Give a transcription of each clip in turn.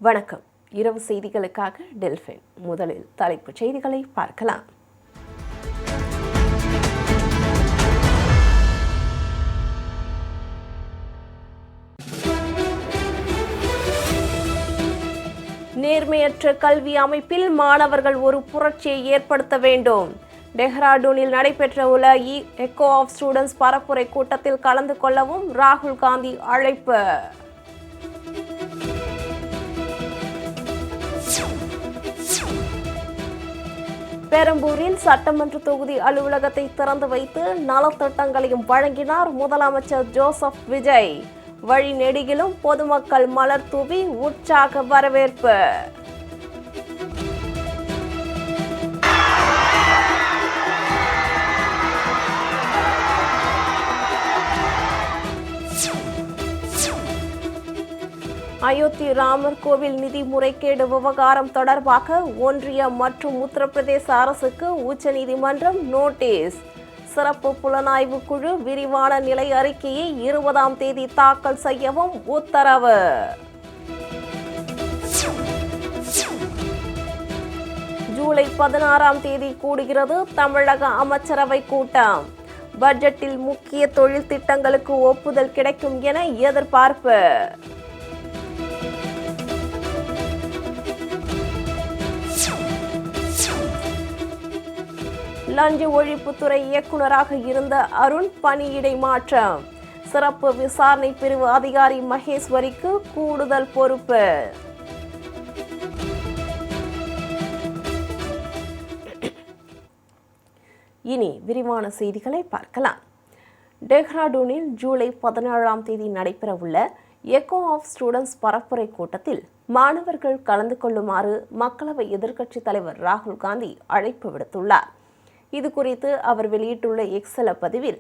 வணக்கம். இரவு செய்திகளுக்காக டெல்ஃபின். முதலில் தலைப்புச் செய்திகளை பார்க்கலாம். நேர்மையற்ற கல்வி அமைப்பில் மாணவர்கள் ஒரு புரட்சியை ஏற்படுத்த வேண்டும். டெஹ்ராடூனில் நடைபெற்ற எக்கோ ஆஃப் ஸ்டூடெண்ட்ஸ் பரப்புரை கூட்டத்தில் கலந்து கொள்ளவும் ராகுல் காந்தி அழைப்பு. பெரம்பூரில் சட்டமன்ற தொகுதி அலுவலகத்தை திறந்து வைத்து நலத்திட்டங்களையும் வழங்கினார் முதலமைச்சர் ஜோசப் விஜய். வழி நெடுகிலும் பொதுமக்கள் மலர் தூவி உற்சாக வரவேற்பு. அயோத்தி ராமர் கோவில் நிதி முறைகேடு விவகாரம் தொடர்பாக ஒன்றிய மற்றும் உத்தரப்பிரதேச அரசுக்கு உச்சநீதிமன்றம் நோட்டீஸ். சிறப்பு புலனாய்வு குழு விரிவான நிலை அறிக்கையை 20ஆம் தேதி தாக்கல் செய்யவும் உத்தரவு. ஜூலை 16ஆம் தேதி கூடுகிறது தமிழக அமைச்சரவை கூட்டம். பட்ஜெட்டில் முக்கிய தொழில் திட்டங்களுக்கு ஒப்புதல் கிடைக்கும் என எதிர்பார்ப்பு. லஞ்ச ஒழிப்புத்துறை இயக்குநராக இருந்த அருண் பணியிடை மாற்றம். சிறப்பு விசாரணை பிரிவு அதிகாரி மகேஸ்வரிக்கு கூடுதல் பொறுப்பு. இனி விரிவான செய்திகளை பார்க்கலாம். டெஹ்ராடூனில் ஜூலை 17ஆம் தேதி நடைபெறவுள்ள எக்கோ ஆஃப் ஸ்டூடெண்ட்ஸ் பரப்புரை கூட்டத்தில் மாணவர்கள் கலந்து கொள்ளுமாறு மக்களவை எதிர்க்கட்சித் தலைவர் ராகுல் காந்தி அழைப்பு விடுத்துள்ளார். இது குறித்து அவர் வெளியிட்டுள்ள எக்ஸல பதிவில்,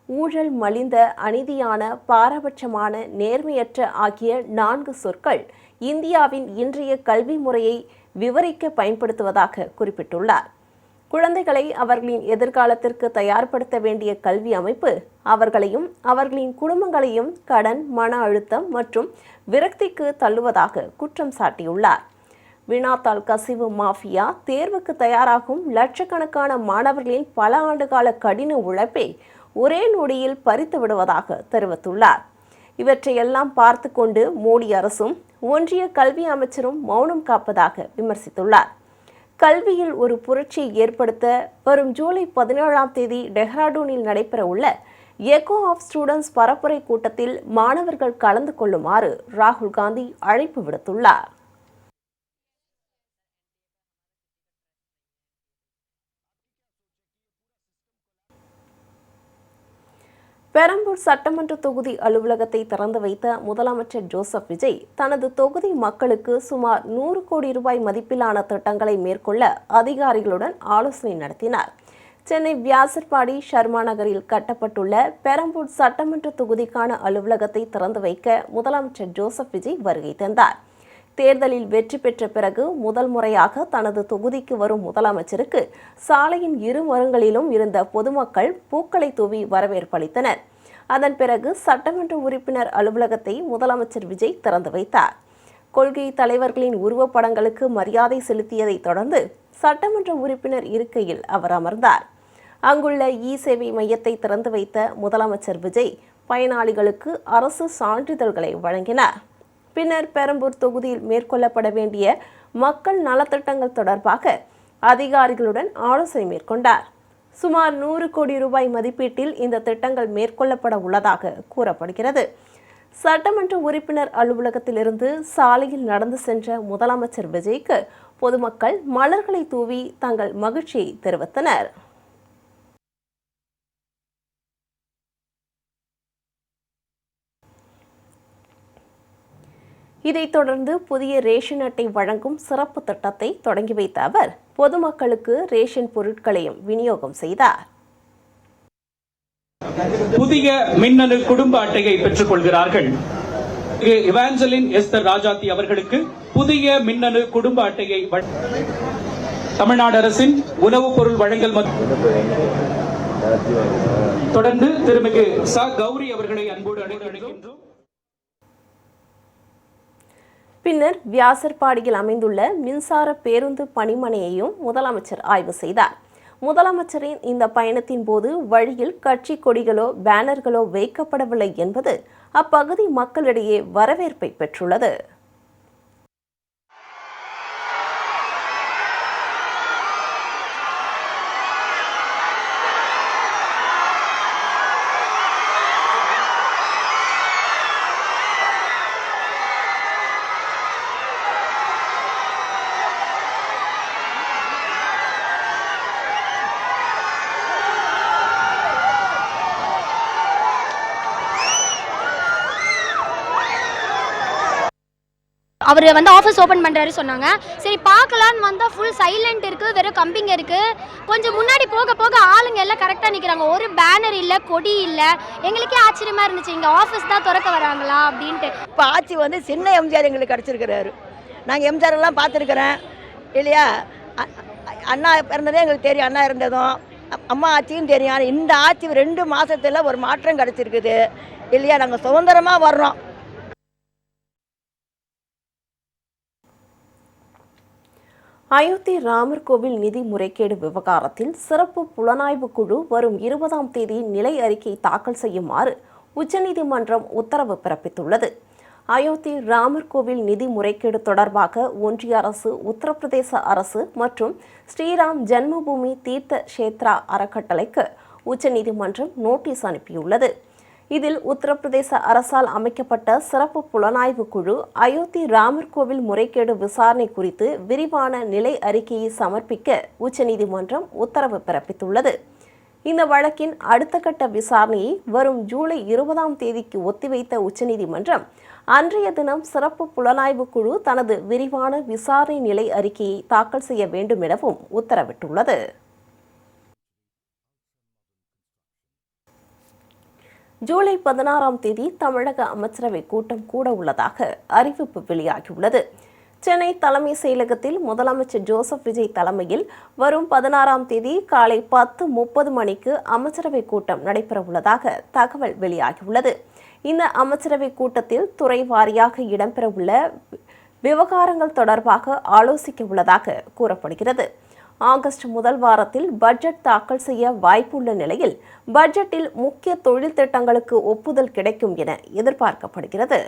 ஊழல் மலிந்த, அநீதியான, பாரபட்சமான, நேர்மையற்ற ஆகிய 4 சொற்கள் இந்தியாவின் இன்றைய கல்வி முறையை விவரிக்க பயன்படுத்துவதாக குறிப்பிட்டுள்ளார். குழந்தைகளை அவர்களின் எதிர்காலத்திற்கு தயார்படுத்த வேண்டிய கல்வி அமைப்பு அவர்களையும் அவர்களின் குடும்பங்களையும் கடன், மன அழுத்தம் மற்றும் விரக்திக்கு தள்ளுவதாக குற்றம் சாட்டியுள்ளார். வினாத்தாள் கசிவு மாஃபியா தேர்வுக்கு தயாராகும் லட்சக்கணக்கான மாணவர்களின் பல ஆண்டுகால கடின உழைப்பை ஒரே நொடியில் பறித்து விடுவதாக தெரிவித்துள்ளார். இவற்றையெல்லாம் பார்த்து கொண்டு மோடி அரசும் ஒன்றிய கல்வி அமைச்சரும் மௌனம் காப்பதாக விமர்சித்துள்ளார். கல்வியில் ஒரு புரட்சியை ஏற்படுத்த வரும் ஜூலை 17ஆம் தேதி டெஹ்ராடூனில் நடைபெறவுள்ள எக்கோ ஆஃப் ஸ்டூடெண்ட்ஸ் பரப்புரை கூட்டத்தில் மாணவர்கள் கலந்து கொள்ளுமாறு ராகுல் காந்தி அழைப்பு விடுத்துள்ளார். பெரம்பூர் சட்டமன்ற தொகுதி அலுவலகத்தை திறந்து வைத்த முதலமைச்சர் ஜோசப் விஜய் தனது தொகுதி மக்களுக்கு சுமார் 100 கோடி ரூபாய் மதிப்பிலான திட்டங்களை மேற்கொள்ள அதிகாரிகளுடன் ஆலோசனை நடத்தினார். சென்னை வியாசர்பாடி ஷர்மா நகரில் கட்டப்பட்டுள்ள பெரம்பூர் சட்டமன்ற தொகுதிக்கான அலுவலகத்தை திறந்து வைக்க முதலமைச்சர் ஜோசப் விஜய் வருகை தந்தார். தேர்தலில் வெற்றி பெற்ற பிறகு முதல் முறையாக தனது தொகுதிக்கு வரும் முதலமைச்சருக்கு சாலையின் இரு மரங்களிலும் இருந்த பொதுமக்கள் பூக்களை தூவி வரவேற்பளித்தனர். அதன் பிறகு சட்டமன்ற உறுப்பினர் அலுவலகத்தை முதலமைச்சர் விஜய் திறந்து வைத்தார். கொள்கை தலைவர்களின் உருவப்படங்களுக்கு மரியாதை செலுத்தியதை தொடர்ந்து சட்டமன்ற உறுப்பினர் இருக்கையில் அவர் அமர்ந்தார். அங்குள்ள இ-சேவை மையத்தை திறந்து வைத்த முதலமைச்சர் விஜய் பயனாளிகளுக்கு அரசு சான்றிதழ்களை வழங்கினார். பின்னர் பெரம்பூர் தொகுதியில் மேற்கொள்ளப்பட வேண்டிய மக்கள் நலத்திட்டங்கள் தொடர்பாக அதிகாரிகளுடன் ஆலோசனை மேற்கொண்டார். சுமார் 100 கோடி ரூபாய் மதிப்பீட்டில் இந்த திட்டங்கள் மேற்கொள்ளப்பட உள்ளதாக கூறப்படுகிறது. சட்டமன்ற உறுப்பினர் அலுவலகத்திலிருந்து சாலையில் நடந்து சென்ற முதலமைச்சர் விஜய்க்கு பொதுமக்கள் மலர்களை தூவி தங்கள் மகிழ்ச்சியை தெரிவித்தனர். இதைத் தொடர்ந்து புதிய ரேஷன் அட்டை வழங்கும் சிறப்பு திட்டத்தை தொடங்கி வைத்த அவர் பொதுமக்களுக்கு ரேஷன் பொருட்களையும் விநியோகம் செய்தார். புதிய மின்னணு குடும்ப அட்டையை பெற்றுக் கொள்கிறார்கள். இவாஞ்சலின் எஸ்தர் ராஜாத்தி அவர்களுக்கு புதிய மின்னணு குடும்ப அட்டையை தமிழ்நாடு அரசின் உணவுப் பொருள் வழங்கல் தொடர்ந்து திருமிகு ச. கௌரி அவர்களை அன்போடு அழைக்கின்றோம். பின்னர் வியாசர்பாடியில் அமைந்துள்ள மின்சார பேருந்து பணிமனையையும் முதலமைச்சர் ஆய்வு செய்தார். முதலமைச்சரின் இந்த பயணத்தின் போது வழியில் கட்சி கொடிகளோ பேனர்களோ வைக்கப்படவில்லை என்பது அப்பகுதி மக்களிடையே வரவேற்பை பெற்றுள்ளது. அவர் ஆஃபீஸ் ஓப்பன் பண்ணுறாரு சொன்னாங்க. சரி பார்க்கலான்னு வந்தால் ஃபுல் சைலண்ட் இருக்குது, வெறும் கம்பிங்க இருக்குது. கொஞ்சம் முன்னாடி போக போக ஆளுங்க எல்லாம் கரெக்டாக நிற்கிறாங்க. ஒரு பேனர் இல்லை, கொடி இல்லை. எங்களுக்கே ஆச்சரியமாக இருந்துச்சு, இங்கே ஆஃபீஸ் தான் திறக்க வராங்களா அப்படின்ட்டு. இப்போ ஆட்சி சின்ன எம்ஜிஆர் எங்களுக்கு கிடச்சிருக்கிறாரு. நாங்கள் எம்ஜிஆர் எல்லாம் பார்த்துருக்குறேன் இல்லையா. அண்ணா பிறந்ததே எங்களுக்கு தெரியும், அண்ணா இருந்ததும் அம்மா ஆட்சியும் தெரியும். ஆனால் இந்த ஆட்சி 2 மாதத்தில் ஒரு மாற்றம் கிடச்சிருக்குது இல்லையா. நாங்கள் சுதந்திரமாக வர்றோம். அயோத்தி ராமர் கோவில் நிதி முறைகேடு விவகாரத்தில் சிறப்பு புலனாய்வு குழு வரும் 20ஆம் தேதி நிலை அறிக்கை தாக்கல் செய்யுமாறு உச்சநீதிமன்றம் உத்தரவு பிறப்பித்துள்ளது. அயோத்தி ராமர் கோவில் நிதி முறைகேடு தொடர்பாக ஒன்றிய அரசு, உத்தரப்பிரதேச அரசு மற்றும் ஸ்ரீராம் ஜென்மபூமி தீர்த்த கஷேத்ரா அறக்கட்டளைக்கு உச்சநீதிமன்றம் நோட்டீஸ் அனுப்பியுள்ளது. இதில் உத்தரப்பிரதேச அரசால் அமைக்கப்பட்ட சிறப்பு புலனாய்வு குழு அயோத்தி ராமர் கோவில் முறைகேடு விசாரணை குறித்து விரிவான நிலை அறிக்கையை சமர்ப்பிக்க உச்சநீதிமன்றம் உத்தரவு பிறப்பித்துள்ளது. இந்த வழக்கின் அடுத்த கட்ட விசாரணையை வரும் ஜூலை 20ஆம் தேதிக்கு ஒத்திவைத்த உச்சநீதிமன்றம் அன்றைய தினம் சிறப்பு புலனாய்வு குழு தனது விரிவான விசாரணை நிலை அறிக்கையை தாக்கல் செய்ய வேண்டும் எனவும் உத்தரவிட்டுள்ளது. ஜூலை 16ஆம் தேதி தமிழக அமைச்சரவை கூட்டம் கூட உள்ளதாக அறிவிப்பு வெளியாகியுள்ளது. சென்னை தலைமை செயலகத்தில் முதலமைச்சர் ஜோசப் விஜய் தலைமையில் வரும் 16ஆம் தேதி காலை 10:30 மணிக்கு அமைச்சரவை கூட்டம் நடைபெறவுள்ளதாக தகவல் வெளியாகியுள்ளது. இந்த அமைச்சரவை கூட்டத்தில் துறை வாரியாக இடம்பெறவுள்ள விவகாரங்கள் தொடர்பாக ஆலோசிக்க உள்ளதாக கூறப்படுகிறது. ஆகஸ்ட் முதல் வாரத்தில் பட்ஜெட் தாக்கல் செய்ய வாய்ப்புள்ள நிலையில் பட்ஜெட்டில் முக்கிய தொழில் திட்டங்களுக்கு ஒப்புதல் கிடைக்கும் என எதிர்பார்க்கப்படுகிறது.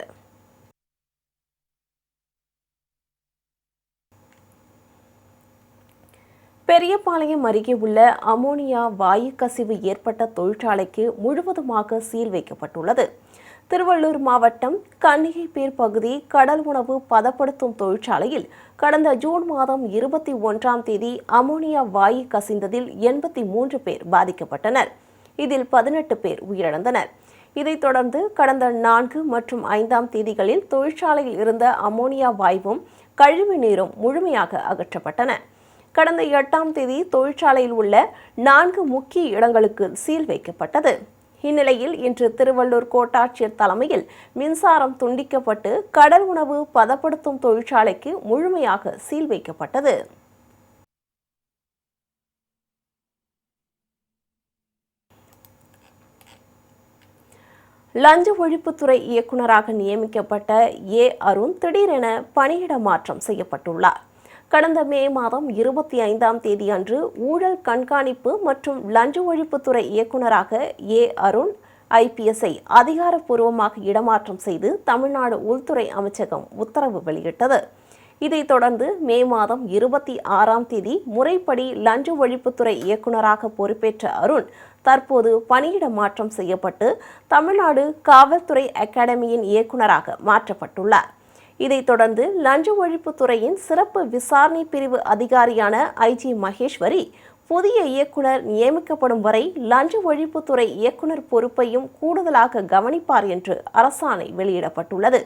பெரியபாளையம் அருகே உள்ள அமோனியா வாயு கசிவு ஏற்பட்ட தொழிற்சாலைக்கு முழுவதுமாக சீல் வைக்கப்பட்டுள்ளது. திருவள்ளூர் மாவட்டம் கன்னிகைப்பேர் பகுதி கடல் உணவு பதப்படுத்தும் தொழிற்சாலையில் கடந்த ஜூன் மாதம் 21ஆம் தேதி அமோனியா வாயு கசிந்ததில் 83 பேர் பாதிக்கப்பட்டனர். இதில் 18 பேர் உயிரிழந்தனர். இதைத் தொடர்ந்து கடந்த 4 மற்றும் 5ஆம் தேதிகளில் தொழிற்சாலையில் இருந்த அமோனியா வாயுவும் கழிவு நீரும் முழுமையாக அகற்றப்பட்டன. கடந்த 8ஆம் தேதி தொழிற்சாலையில் உள்ள 4 முக்கிய இடங்களுக்கு சீல் வைக்கப்பட்டது. இந்நிலையில் இன்று திருவள்ளூர் கோட்டாட்சியர் தலைமையில் மின்சாரம் துண்டிக்கப்பட்டு கடல் உணவு பதப்படுத்தும் தொழிற்சாலைக்கு முழுமையாக சீல் வைக்கப்பட்டது. லஞ்ச ஒழிப்புத்துறை இயக்குநராக நியமிக்கப்பட்ட அருண் திடீரென பணியிட மாற்றம் செய்யப்பட்டுள்ளார். கடந்த மே மாதம் 25ஆம் தேதி அன்று ஊழல் கண்காணிப்பு மற்றும் லஞ்ச ஒழிப்புத்துறை இயக்குநராக அருண் ஐபிஎஸ்ஐ அதிகாரப்பூர்வமாக இடமாற்றம் செய்து தமிழ்நாடு உள்துறை அமைச்சகம் உத்தரவு வெளியிட்டது. இதைத் தொடர்ந்து மே மாதம் 26ஆம் தேதி முறைப்படி லஞ்ச ஒழிப்புத்துறை இயக்குநராக பொறுப்பேற்ற அருண் தற்போது பணியிட மாற்றம் செய்யப்பட்டு தமிழ்நாடு காவல்துறை அகாடமியின் இயக்குநராக மாற்றப்பட்டுள்ளார். இதைத் தொடர்ந்து லஞ்ச ஒழிப்புத்துறையின் சிறப்பு விசாரணை பிரிவு அதிகாரியான ஐஜி மகேஸ்வரி புதிய இயக்குனர் நியமிக்கப்படும் வரை லஞ்ச ஒழிப்புத்துறை இயக்குனர் பொறுப்பையும் கூடுதலாக கவனிப்பார் என்று அரசாணை வெளியிடப்பட்டுள்ளது.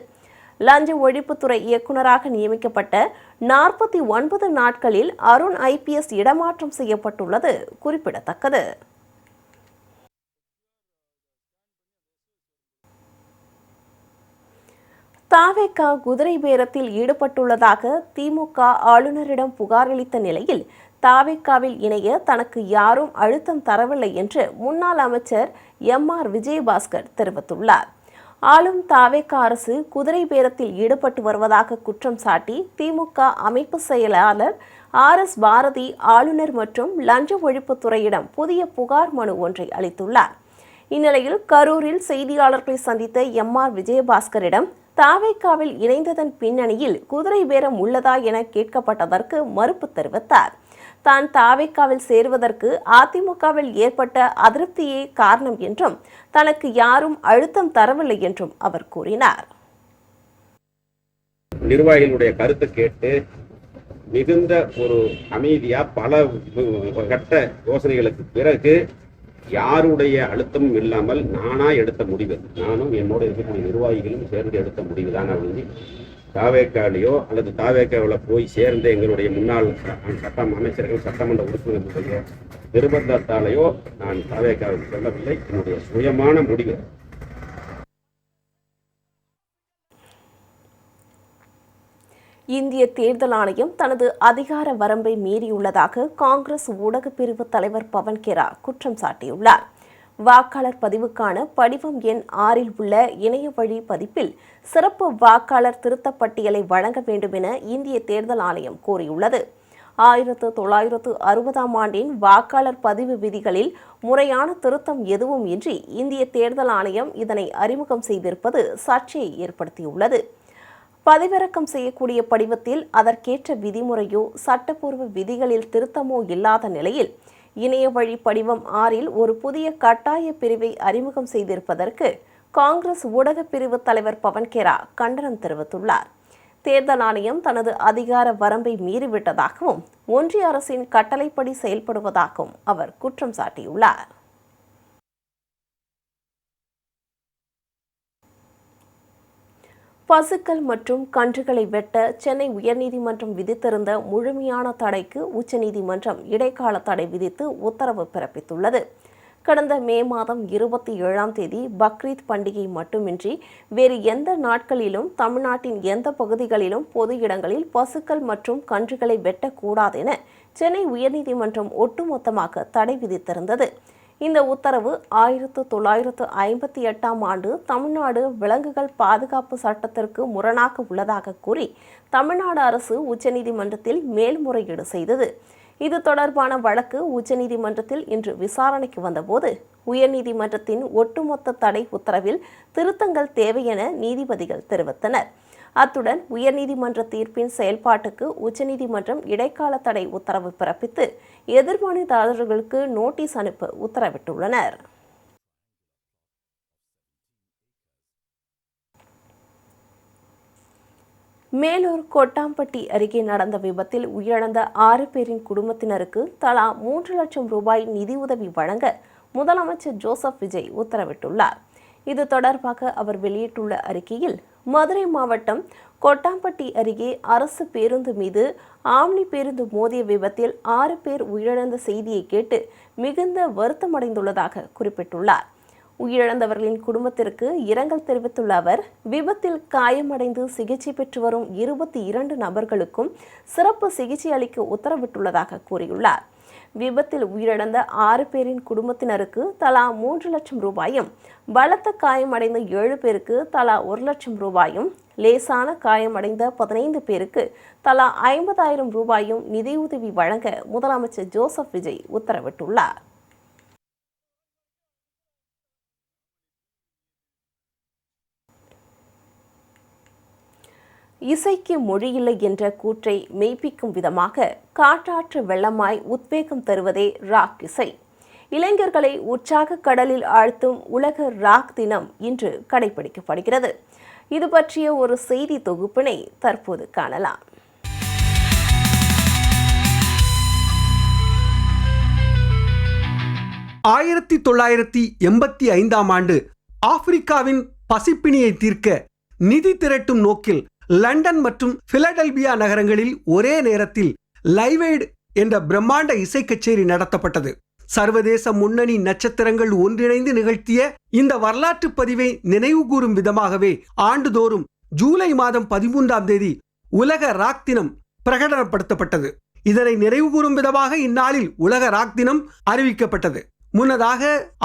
லஞ்ச ஒழிப்புத்துறை இயக்குநராக நியமிக்கப்பட்ட 49 நாட்களில் அருண் ஐபிஎஸ் இடமாற்றம் செய்யப்பட்டுள்ளது குறிப்பிடத்தக்கது. தாவேக குதிரை பேரத்தில் ஈடுபட்டுள்ளதாக திமுக ஆளுநரிடம் புகாரளித்த நிலையில் தாவேகாவில் இணைய தனக்கு யாரும் அழுத்தம் தரவில்லை என்று முன்னாள் அமைச்சர் எம்.ஆர். விஜயபாஸ்கர் தெரிவித்துள்ளார். ஆளும் தாவேக அரசு குதிரை பேரத்தில் ஈடுபட்டு வருவதாக குற்றம் சாட்டி திமுக அமைப்பு செயலாளர் RS பாரதி ஆளுநர் மற்றும் லஞ்ச ஒழிப்புத்துறையிடம் புதிய புகார் மனு ஒன்றை அளித்துள்ளார். இந்நிலையில் கரூரில் செய்தியாளர்களை சந்தித்த MR விஜயபாஸ்கரிடம் தாவேகாவில் இணைந்ததன் பின்னணியில் குதிரை பேரம் உள்ளதா என கேட்கப்பட்டதற்கு மறுப்பு தெரிவித்தார். தான் தாவேகாவில் சேருவதற்கு அதிமுகவில் ஏற்பட்ட அதிருப்தியே காரணம் என்றும் தனக்கு யாரும் அழுத்தம் தரவில்லை என்றும் அவர் கூறினார். நிர்வாகிகளுடைய கருத்து கேட்டு மிகுந்த ஒரு அமைதியா பல கட்ட யோசனைகளுக்கு பிறகு யாருடைய அழுத்தமும் இல்லாமல் நானா எடுத்த முடிவு, நானும் என்னோட இருக்கக்கூடிய நிர்வாகிகளும் சேர்ந்து எடுத்த முடிவு தான் அப்படின்னு தாவேக்காலையோ அல்லது தாவேக்காவில் போய் சேர்ந்த எங்களுடைய முன்னாள் அமைச்சர்கள் சட்டமன்ற உறுப்பினர்களுடைய நிர்பந்தத்தாலேயோ நான் தாவேக்காவுக்கு செல்லவில்லை. என்னுடைய சுயமான முடிவு. இந்திய தேர்தல் ஆணையம் தனது அதிகார வரம்பை மீறியுள்ளதாக காங்கிரஸ் ஊடகப் பிரிவு தலைவர் பவன் கெரா குற்றம் சாட்டியுள்ளார். வாக்காளர் பதிவுக்கான படிவம் எண் 6 உள்ள இணைய வழி பதிப்பில் சிறப்பு வாக்காளர் திருத்தப் பட்டியலை வழங்க வேண்டும் என இந்திய தேர்தல் ஆணையம் கோரியுள்ளது. 1960ஆம் ஆண்டின் வாக்காளர் பதிவு விதிகளில் முறையான திருத்தம் எதுவும் இன்றி இந்திய தேர்தல் ஆணையம் இதனை அறிமுகம் செய்திருப்பது சர்ச்சையை ஏற்படுத்தியுள்ளது. பதிவிறக்கம் செய்யக்கூடிய படிவத்தில் அதற்கேற்ற விதிமுறையோ சட்டப்பூர்வ விதிகளில் திருத்தமோ இல்லாத நிலையில் இணைய வழி படிவம் 6 ஒரு புதிய கட்டாய பிரிவை அறிமுகம் செய்திருப்பதற்கு காங்கிரஸ் ஊடகப் பிரிவு தலைவர் பவன் கெரா கண்டனம் தெரிவித்துள்ளார். தேர்தல் ஆணையம் தனது அதிகார வரம்பை மீறிவிட்டதாகவும் ஒன்றிய அரசின் கட்டளைப்படி செயல்படுவதாகவும் அவர் குற்றம் சாட்டியுள்ளார். பசுக்கள் மற்றும் கன்றுகளை வெட்ட சென்னை உயர்நீதிமன்றம் விதித்திருந்த முழுமையான தடைக்கு உச்சநீதிமன்றம் இடைக்கால தடை விதித்து உத்தரவு பிறப்பித்துள்ளது. கடந்த மே மாதம் 27ஆம் தேதி பக்ரீத் பண்டிகை மட்டுமின்றி வேறு எந்த நாட்களிலும் தமிழ்நாட்டின் எந்த பகுதிகளிலும் பொது இடங்களில் பசுக்கள் மற்றும் கன்றுகளை வெட்டக்கூடாது என சென்னை உயர்நீதிமன்றம் ஒட்டுமொத்தமாக தடை விதித்திருந்தது. இந்த உத்தரவு 1958ஆம் ஆண்டு தமிழ்நாடு விலங்குகள் பாதுகாப்பு சட்டத்திற்கு முரணாக உள்ளதாக கூறி தமிழ்நாடு அரசு உச்சநீதிமன்றத்தில் மேல்முறையீடு செய்தது. இது தொடர்பான வழக்கு உச்சநீதிமன்றத்தில் இன்று விசாரணைக்கு வந்தபோது உயர்நீதிமன்றத்தின் ஒட்டுமொத்த தடை உத்தரவில் திருத்தங்கள் தேவை என நீதிபதிகள் தெரிவித்தனர். அத்துடன் உயர்நீதிமன்ற தீர்ப்பின் செயல்பாட்டுக்கு உச்சநீதிமன்றம் இடைக்கால தடை உத்தரவு பிறப்பித்து எதிர்மனுதாரர்களுக்கு நோட்டீஸ் அனுப்ப உத்தரவிட்டுள்ளனர். மேலூர் கொட்டாம்பட்டி அருகே நடந்த விபத்தில் உயிரிழந்த 6 பேரின் குடும்பத்தினருக்கு தலா 3 லட்சம் ரூபாய் நிதியுதவி வழங்க முதலமைச்சர் ஜோசப் விஜய் உத்தரவிட்டுள்ளார். இது தொடர்பாக அவர் வெளியிட்டுள்ள அறிக்கையில், மதுரை மாவட்டம் கொட்டாம்பட்டி அருகே அரசு பேருந்து மீது ஆம்னி பேருந்து மோதிய விபத்தில் 6 பேர் உயிரிழந்த செய்தியை கேட்டு மிகுந்த வருத்தமடைந்துள்ளதாக குறிப்பிட்டுள்ளார். உயிரிழந்தவர்களின் குடும்பத்திற்கு இரங்கல் தெரிவித்துள்ள அவர், விபத்தில் காயமடைந்து சிகிச்சை பெற்று வரும் 22 நபர்களுக்கும் சிறப்பு சிகிச்சை அளிக்க உத்தரவிட்டுள்ளதாக கூறியுள்ளார். விபத்தில் உயிரிழந்த 6 பேரின் குடும்பத்தினருக்கு தலா 3 லட்சம் ரூபாயும், பலத்த காயமடைந்த 7 பேருக்கு தலா 1 லட்சம் ரூபாயும், லேசான காயமடைந்த 15 பேருக்கு தலா 50,000 ரூபாயும் நிதியுதவி வழங்க முதலமைச்சர் ஜோசப் விஜய் உத்தரவிட்டுள்ளார். இசைக்கு மொழியில்லை என்ற கூற்றை மெய்ப்பிக்கும் விதமாக காற்றாற்று வெள்ளமாய் உத்வேகம் தருவதே ராக் இசை. இளைஞர்களை உற்சாக கடலில் ஆழ்த்தும் உலக ராக் தினம் இன்று கடைபிடிக்கப்படுகிறது. இது பற்றிய ஒரு செய்தி தொகுப்பினை தற்போது காணலாம். ஆயிரத்தி 1985ஆம் ஆண்டு ஆப்பிரிக்காவின் பசிப்பிணியை தீர்க்க நிதி திரட்டும் நோக்கில் லண்டன் மற்றும் பிலடெல்பியா நகரங்களில் ஒரே நேரத்தில் லைவ் எய்ட் என்ற பிரம்மாண்ட இசை கச்சேரி நடத்தப்பட்டது. சர்வதேச முன்னணி நட்சத்திரங்கள் ஒன்றிணைந்து நிகழ்த்திய இந்த வரலாற்று பதிவை நினைவுகூரும் விதமாகவே ஆண்டுதோறும் ஜூலை மாதம் 13ஆம் தேதி உலக ராக் தினம் பிரகடனப்படுத்தப்பட்டது. இதனை நினைவுகூரும் விதமாக இந்நாளில் உலக ராக் தினம் அறிவிக்கப்பட்டது. முன்னதாக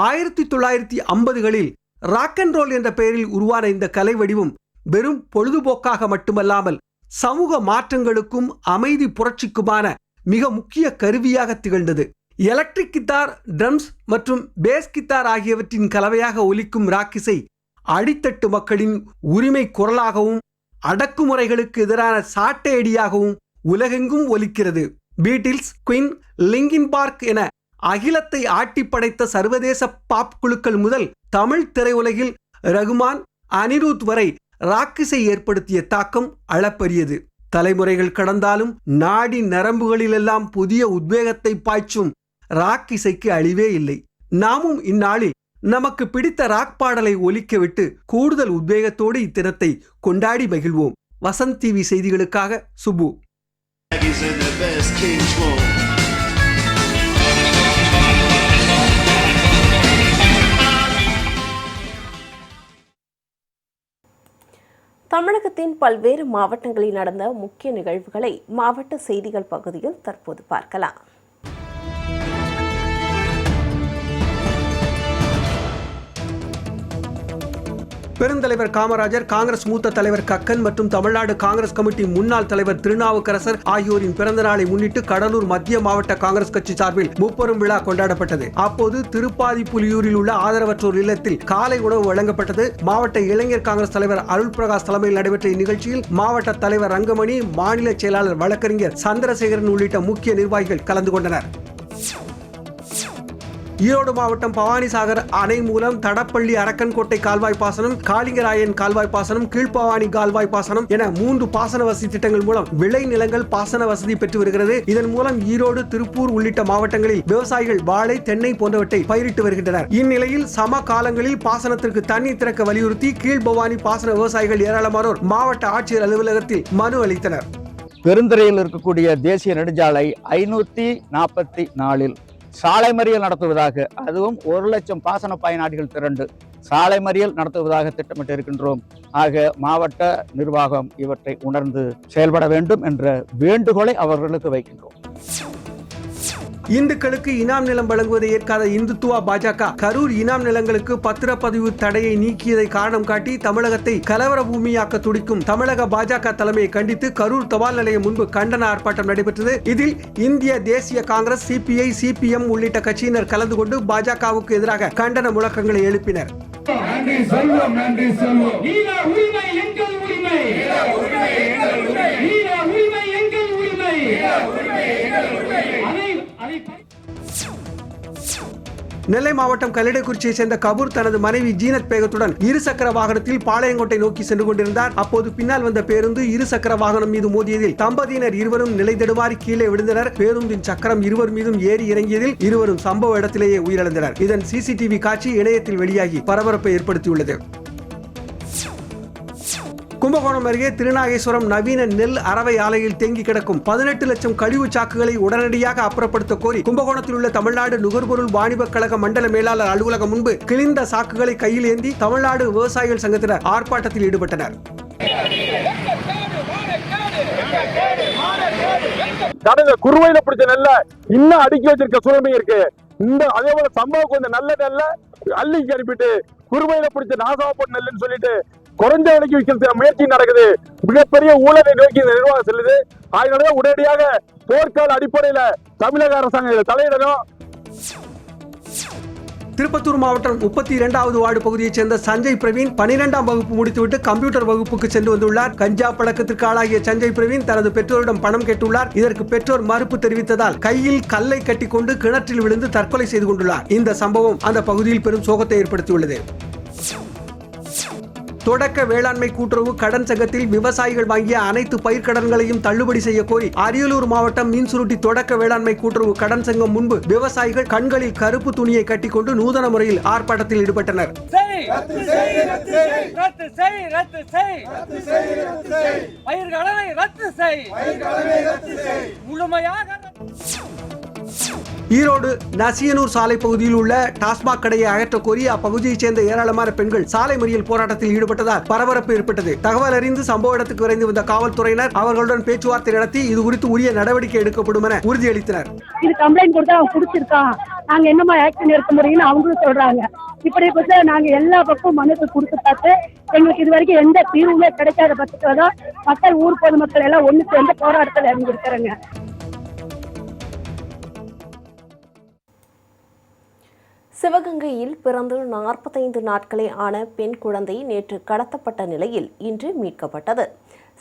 1950களில் ராக் அண்ட் ரோல் என்ற பெயரில் உருவான இந்த கலை வடிவம் வெறும் பொழுதுபோக்காக மட்டுமல்லாமல் சமூக மாற்றங்களுக்கும் அமைதி புரட்சிக்குமான மிக முக்கிய கருவியாக திகழ்ந்தது. எலக்ட்ரிக் கித்தார், ட்ரம்ஸ் மற்றும் பேஸ் கித்தார் ஆகியவற்றின் கலவையாக ஒலிக்கும் ராக் இசை அடித்தட்டு மக்களின் உரிமை குரலாகவும் அடக்குமுறைகளுக்கு எதிரான சாட்டை அடியாகவும் உலகெங்கும் ஒலிக்கிறது. பீட்டில்ஸ், குயின், லிங்கின் பார்க் என அகிலத்தை ஆட்டி படைத்த சர்வதேச பாப் குழுக்கள் முதல் தமிழ் திரையுலகில் ரகுமான், அனிருத் வரை ராக் இசை ஏற்படுத்திய தாக்கம் அளப்பரியது. தலைமுறைகள் கடந்தாலும் நாடி நரம்புகளிலெல்லாம் புதிய உத்வேகத்தை பாய்ச்சும் ராக் இசைக்கு அழிவே இல்லை. நாமும் இந்நாளில் நமக்கு பிடித்த ராக் பாடலை ஒலிக்கவிட்டு கூடுதல் உத்வேகத்தோடு இத்தினத்தை கொண்டாடி மகிழ்வோம். வசந்த் டிவி செய்திகளுக்காக சுப்பு. தமிழகத்தின் பல்வேறு மாவட்டங்களில் நடந்த முக்கிய நிகழ்வுகளை மாவட்ட செய்திகள் பகுதியில் தற்போது பார்க்கலாம். பெருந்தலைவர் காமராஜர், காங்கிரஸ் மூத்த தலைவர் கக்கன் மற்றும் தமிழ்நாடு காங்கிரஸ் கமிட்டி முன்னாள் தலைவர் திருநாவுக்கரசர் ஆகியோரின் பிறந்த நாளை முன்னிட்டு கடலூர் மத்திய மாவட்ட காங்கிரஸ் கட்சி சார்பில் முப்பெரும் விழா கொண்டாடப்பட்டது. அப்போது திருப்பாதிப்புலியூரில் உள்ள ஆதரவற்றோர் இல்லத்தில் காலை உணவு வழங்கப்பட்டது. மாவட்ட இளைஞர் காங்கிரஸ் தலைவர் அருள் பிரகாஷ் தலைமையில் நடைபெற்ற இந்நிகழ்ச்சியில் மாவட்ட தலைவர் ரங்கமணி, மாநில செயலாளர் வழக்கறிஞர் சந்திரசேகரன் உள்ளிட்ட முக்கிய நிர்வாகிகள் கலந்து கொண்டனர். ஈரோடு மாவட்டம் பவானிசாகர் அணை மூலம் தடப்பள்ளி அரக்கன்கோட்டை கால்வாய் பாசனம், காளிங்கராயன் கால்வாய் பாசனம், கீழ்பவானி கால்வாய் பாசனம் என 3 பாசன வசதி திட்டங்கள் மூலம் விளை நிலங்கள் பாசன வசதி பெற்று வருகிறது. இதன் மூலம் ஈரோடு, திருப்பூர் உள்ளிட்ட மாவட்டங்களில் விவசாயிகள் வாழை, தென்னை போன்றவற்றை பயிரிட்டு வருகின்றனர். இந்நிலையில் சம காலங்களில் பாசனத்திற்கு தண்ணீர் திறக்க வலியுறுத்தி கீழ்பவானி பாசன விவசாயிகள் ஏராளமானோர் மாவட்ட ஆட்சியர் அலுவலகத்தில் மனு அளித்தனர். பெருந்துறையில் இருக்கக்கூடிய தேசிய நெடுஞ்சாலை 544 சாலை மறியல் நடத்துவதாக, அதுவும் 1 லட்சம் பாசன பயனாளிகள் திரண்டு சாலை மறியல் நடத்துவதாக திட்டமிட்டு இருக்கின்றோம். ஆக மாவட்ட நிர்வாகம் இவற்றை உணர்ந்து செயல்பட வேண்டும் என்ற வேண்டுகோளை அவர்களுக்கு வைக்கின்றோம். இந்துக்களுக்கு இனாம் நிலம் வழங்குவதை ஏற்காத இந்துத்துவா பாஜக கரூர் இனாம் நிலங்களுக்கு பத்திரப்பதிவு தடையை நீக்கியதை காரணம் காட்டி தமிழகத்தை கலவர பூமியாக்க துடிக்கும் தமிழக பாஜக தலைமையை கண்டித்து கரூர் தபால் நிலையம் முன்பு கண்டன ஆர்ப்பாட்டம் நடைபெற்றது. இதில் இந்திய தேசிய காங்கிரஸ், சிபிஐ, சிபிஎம் உள்ளிட்ட கட்சியினர் கலந்து கொண்டு பாஜகவுக்கு எதிராக கண்டன முழக்கங்களை எழுப்பினர். நெல்லை மாவட்டம் கல்லிடைக்குறிச்சியை சேர்ந்த கபூர் தனது மனைவி ஜீனத் பேகத்துடன் 2 சக்கர வாகனத்தில் பாளையங்கோட்டை நோக்கி சென்று கொண்டிருந்தார். அப்போது பின்னால் வந்த பேருந்து 2 சக்கர வாகனம் மீது மோதியதில் தம்பதியினர் இருவரும் நிலை தடுமாறி கீழே விழுந்தனர். பேருந்தின் சக்கரம் இருவர் மீதும் ஏறி இறங்கியதில் இருவரும் சம்பவ இடத்திலேயே உயிரிழந்தனர். இதன் சிசிடிவி காட்சி இணையத்தில் வெளியாகி பரபரப்பை ஏற்படுத்தியுள்ளது. கும்பகோணம் அருகே திருநாகேஸ்வரம் நவீன நெல் அரவை ஆலையில் தேங்கி கிடக்கும் 18 லட்சம் கழிவு சாக்குகளை உடனடியாக அப்புறப்படுத்த கோரி கும்பகோணத்தில் உள்ள தமிழ்நாடு நுகர்பொருள் வாணிபக் கழக மண்டல மேலாளர் அலுவலகம் முன்பு கிழிந்த சாக்குகளை கையில் ஏந்தி தமிழ்நாடு விவசாயிகள் சங்கத்தினர் ஆர்ப்பாட்டத்தில் ஈடுபட்டனர். குறுவையில பிடிச்ச நெல்ல இன்னும் அடுக்கி வச்சிருக்க சூழ்நிலை இருக்கு. இந்த அதே போல சம்பவம் கொஞ்சம் நல்ல நெல்ல அள்ளிக்கு அனுப்பிட்டு குறுவையில பிடிச்ச நாசாப்பட்ட நெல்லுன்னு சொல்லிட்டு குறைஞ்ச விலைக்கு விற்கிற முயற்சி நடக்குது. மிகப்பெரிய ஊழலை நோக்கி இந்த நிர்வாகம் செல்லுது. அதனால உடனடியாக போர்க்கால அடிப்படையில தமிழக அரசாங்கம் தலையிடணும். திருப்பத்தூர் மாவட்டம் 32வது வார்டு பகுதியைச் சேர்ந்த சஞ்சய் பிரவீன் 12ஆம் வகுப்பு முடித்துவிட்டு கம்ப்யூட்டர் வகுப்புக்கு சென்று வந்துள்ளார். கஞ்சா பழக்கத்திற்கு ஆளாகிய சஞ்சய் பிரவீன் தனது பெற்றோரிடம் பணம் கேட்டுள்ளார். இதற்கு பெற்றோர் மறுப்பு தெரிவித்ததால் கையில் கல்லை கட்டிக்கொண்டு கிணற்றில் விழுந்து தற்கொலை செய்து கொண்டுள்ளார். இந்த சம்பவம் அந்த பகுதியில் பெரும் சோகத்தை ஏற்படுத்தியுள்ளது. தொடக்க வேளாண்மை கூட்டுறவு கடன் சங்கத்தில் விவசாயிகள் வாங்கிய அனைத்து பயிர்க்கடன்களையும் தள்ளுபடி செய்ய கோரி அரியலூர் மாவட்டம் மீன்சுருட்டி தொடக்க வேளாண்மை கூட்டுறவு கடன் சங்கம் முன்பு விவசாயிகள் கண்களில் கருப்பு துணியை கட்டிக்கொண்டு நூதன முறையில் ஆர்ப்பாட்டத்தில் ஈடுபட்டனர். ஈரோடு நசியனூர் சாலை பகுதியில் உள்ள டாஸ்மாக் கடையை அகற்ற கோரி அப்பகுதியைச் சேர்ந்த ஏராளமான பெண்கள் சாலை மறியல் போராட்டத்தில் ஈடுபட்டதால் பரபரப்பு ஏற்பட்டது. தகவல் அறிந்து சம்பவ இடத்துக்கு விரைந்து வந்த காவல்துறையினர் அவர்களுடன் பேச்சுவார்த்தை நடத்தி இது குறித்து உரிய நடவடிக்கை எடுக்கப்படும் என உறுதியளித்தனர். இது கம்ப்ளைண்ட் கொடுத்தா அவன் குடிச்சிருக்கான், நாங்க என்னமா ஆக்ஷன் எடுக்க முடியும்னு அவங்களும் சொல்றாங்க. இப்படிப்பட்ட நாங்கள் எல்லா பக்கம் மனுக்கு கொடுத்து பார்த்து எங்களுக்கு இது வரைக்கும் எந்த தீர்வுமே கிடைக்காத பட்சத்தில் தான் மக்கள் ஊர் பொதுமக்கள் எல்லாம் ஒன்று சேர்ந்து போராட்டத்தில் இறங்கியிருக்கிறேங்க. சிவகங்கையில் பிறந்து 45 நாட்களே ஆன பெண் குழந்தை நேற்று கடத்தப்பட்ட நிலையில் இன்று மீட்கப்பட்டது.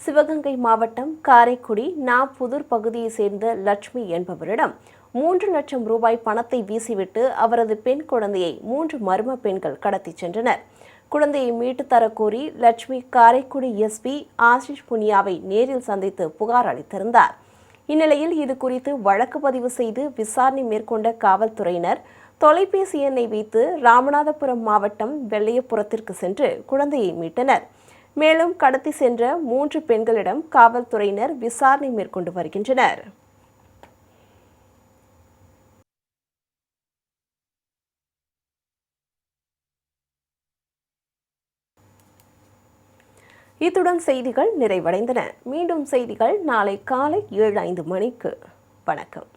சிவகங்கை மாவட்டம் காரைக்குடி புதூர் பகுதியை சேர்ந்த லட்சுமி என்பவரிடம் 3 லட்சம் ரூபாய் பணத்தை வீசிவிட்டு அவரது பெண் குழந்தையை 3 மர்ம பெண்கள் கடத்திச் சென்றனர். குழந்தையை மீட்டு தரக்கோரி லட்சுமி காரைக்குடி எஸ்பி ஆஷிஷ் புனியாவை நேரில் சந்தித்து புகார் அளித்திருந்தார். இந்நிலையில் இது குறித்து வழக்கு பதிவு செய்து விசாரணை மேற்கொண்ட காவல்துறையினர் தொலைபேசி எண்ணை வைத்து ராமநாதபுரம் மாவட்டம் வெள்ளையபுரத்திற்கு சென்று குழந்தையை மீட்டனர். மேலும் கடத்தி சென்ற 3 பெண்களிடம் காவல்துறையினர் விசாரணை மேற்கொண்டு வருகின்றனர். இத்துடன் செய்திகள் நிறைவடைந்தன. மீண்டும் செய்திகள் நாளை காலை 7:05 மணிக்கு. வணக்கம்.